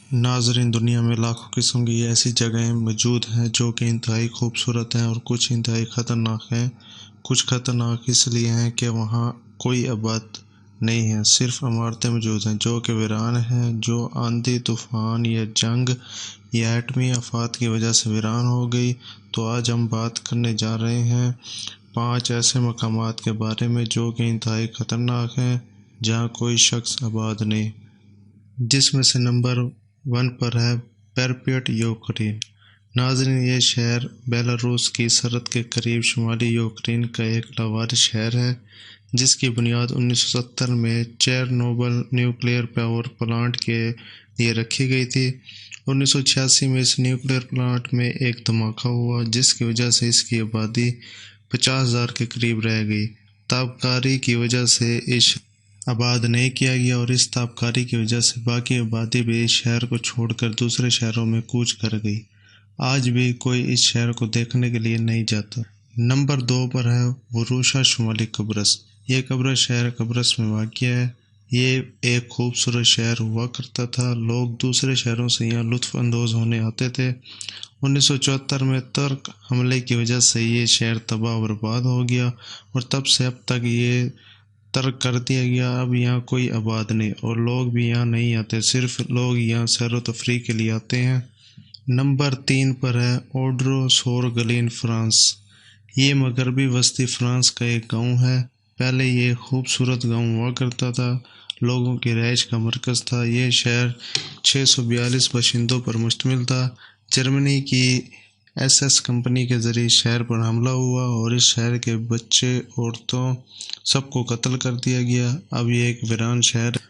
ناظرین، دنیا میں لاکھوں قسم کی ایسی جگہیں موجود ہیں جو کہ انتہائی خوبصورت ہیں اور کچھ انتہائی خطرناک ہیں۔ کچھ خطرناک اس لیے ہیں کہ وہاں کوئی آباد نہیں ہے، صرف عمارتیں موجود ہیں جو کہ ویران ہیں، جو آندھی، طوفان یا جنگ یا ایٹمی آفات کی وجہ سے ویران ہو گئی۔ تو آج ہم بات کرنے جا رہے ہیں 5 ایسے مقامات کے بارے میں جو کہ انتہائی خطرناک ہیں، جہاں کوئی شخص آباد نہیں، جس میں سے نمبر 1 پر ہے پرپیٹ، یوکرین۔ ناظرین، یہ شہر بیلاروس کی سرحد کے قریب شمالی یوکرین کا ایک لاوارث شہر ہے، جس کی بنیاد 1970 میں چیرنوبل نیوکلیئر پاور پلانٹ کے لیے رکھی گئی تھی۔ 1986 میں اس نیوکلیئر پلانٹ میں ایک دھماکہ ہوا جس کی وجہ سے اس کی آبادی 50,000 کے قریب رہ گئی۔ تابکاری کی وجہ سے اس آباد نہیں کیا گیا اور اس تابکاری کی وجہ سے باقی آبادی بھی اس شہر کو چھوڑ کر دوسرے شہروں میں کوچ کر گئی۔ آج بھی کوئی اس شہر کو دیکھنے کے لیے نہیں جاتا۔ نمبر 2 پر ہے وروشا، شمالی قبرص۔ یہ قبرص شہر قبرص میں واقع ہے۔ یہ ایک خوبصورت شہر ہوا کرتا تھا، لوگ دوسرے شہروں سے یہاں لطف اندوز ہونے آتے تھے۔ 1974 میں ترک حملے کی وجہ سے یہ شہر تباہ و برباد ہو گیا اور تب سے اب تک یہ ترک کر دیا گیا۔ اب یہاں کوئی آباد نہیں اور لوگ بھی یہاں نہیں آتے، صرف لوگ یہاں سیر و تفریح کے لیے آتے ہیں۔ نمبر 3 پر ہے اوڈرو سور گلین، فرانس۔ یہ مغربی وسطی فرانس کا ایک گاؤں ہے۔ پہلے یہ خوبصورت گاؤں ہوا کرتا تھا، لوگوں کی رہائش کا مرکز تھا۔ یہ شہر 642 باشندوں پر مشتمل تھا۔ جرمنی کی SS کمپنی کے ذریعے شہر پر حملہ ہوا اور اس شہر کے بچے، عورتوں، سب کو قتل کر دیا گیا۔ اب یہ ایک ویران شہر ہے۔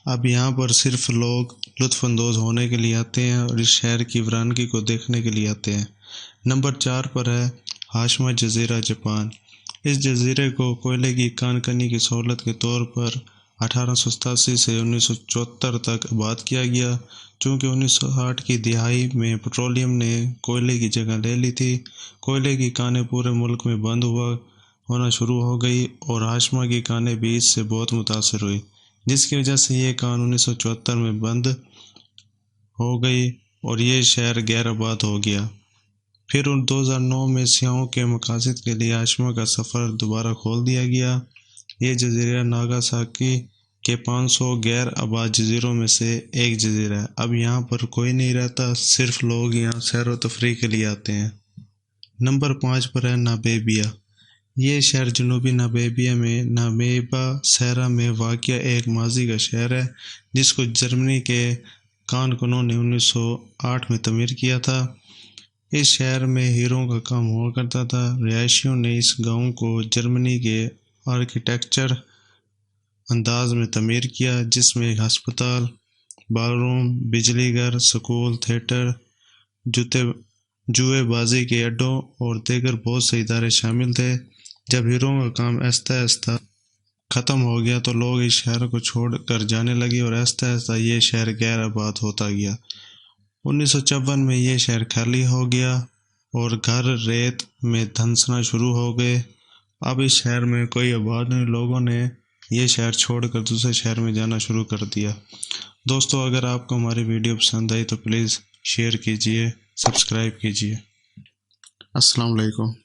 اب یہاں پر صرف لوگ لطف اندوز ہونے کے لیے آتے ہیں اور اس شہر کی ویرانگی کو دیکھنے کے لیے آتے ہیں۔ نمبر 4 پر ہے ہاشیما جزیرہ، جاپان۔ اس جزیرے کو کوئلے کی کان کنی کی سہولت کے طور پر 1887 سے 1974 تک آباد کیا گیا۔ چونکہ 1960 کی دہائی میں پیٹرولیم نے کوئلے کی جگہ لے لی تھی، کوئلے کی کانیں پورے ملک میں بند ہونا شروع ہو گئی اور ہاشیما کی کانیں بھی اس سے بہت متاثر ہوئی، جس کی وجہ سے یہ کان 1974 میں بند ہو گئی اور یہ شہر غیر آباد ہو گیا۔ پھر 2009 میں سیاحوں کے مقاصد کے لیے ہاشیما کا سفر دوبارہ کھول دیا گیا۔ یہ جزیرہ ناگاساکی کے 500 غیر آباد جزیروں میں سے ایک جزیرہ ہے۔ اب یہاں پر کوئی نہیں رہتا، صرف لوگ یہاں سیر و تفریح کے لیے آتے ہیں۔ نمبر 5 پر ہے نامیبیا۔ یہ شہر جنوبی نامیبیا میں نامیبا صحرا میں واقع ایک ماضی کا شہر ہے، جس کو جرمنی کے کانکنوں نے 1908 میں تعمیر کیا تھا۔ اس شہر میں ہیروں کا کام ہوا کرتا تھا۔ رہائشیوں نے اس گاؤں کو جرمنی کے آرکیٹیکچر انداز میں تعمیر کیا، جس میں ایک ہسپتال، بال روم، بجلی گھر، سکول، تھیٹر، جوئے بازی کے اڈوں اور دیگر بہت سے ادارے شامل تھے۔ جب ہیروں کا کام آہستہ آہستہ ختم ہو گیا تو لوگ اس شہر کو چھوڑ کر جانے لگے اور آہستہ آہستہ یہ شہر غیر آباد ہوتا گیا۔ 1954 میں یہ شہر خالی ہو گیا اور گھر ریت میں دھنسنا شروع ہو گئے۔ اب اس شہر میں کوئی آباد نہیں، لوگوں نے یہ شہر چھوڑ کر دوسرے شہر میں جانا شروع کر دیا۔ دوستو، اگر آپ کو ہماری ویڈیو پسند آئی تو پلیز شیئر کیجئے، سبسکرائب کیجئے۔ السلام علیکم۔